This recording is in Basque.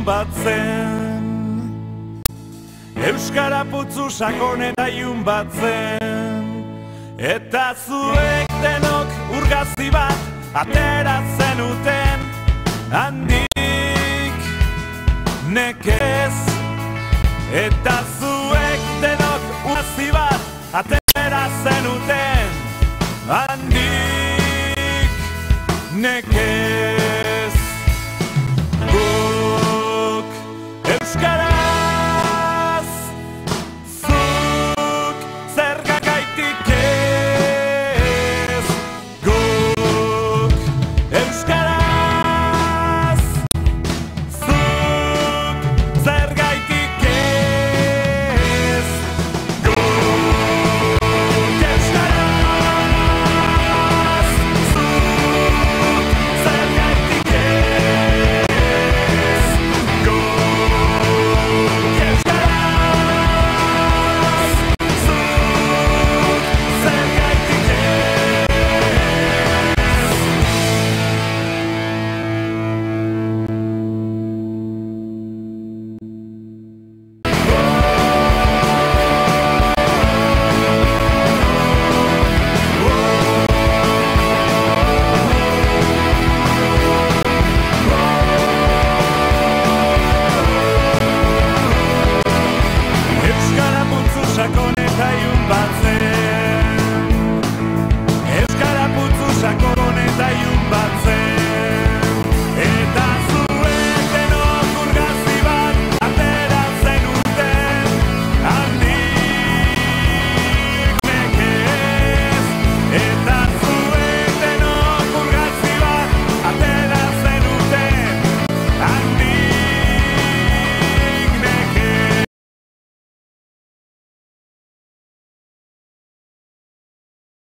ilun bat zen. Euskara putzu sakon eta ilun bat zen. Eta zuek denok urgazi bat atera zenuten handik nekez. Eta zuek denok urgazi bat atera zenuten handik nekez. Guk euskaraz, zuk zergakaitik ez. Guk euskaraz, zuk zergaitik ez. Guk euskaraz, zuk zergaitik ez. Euskara putzu sakon eta ilun bat zen.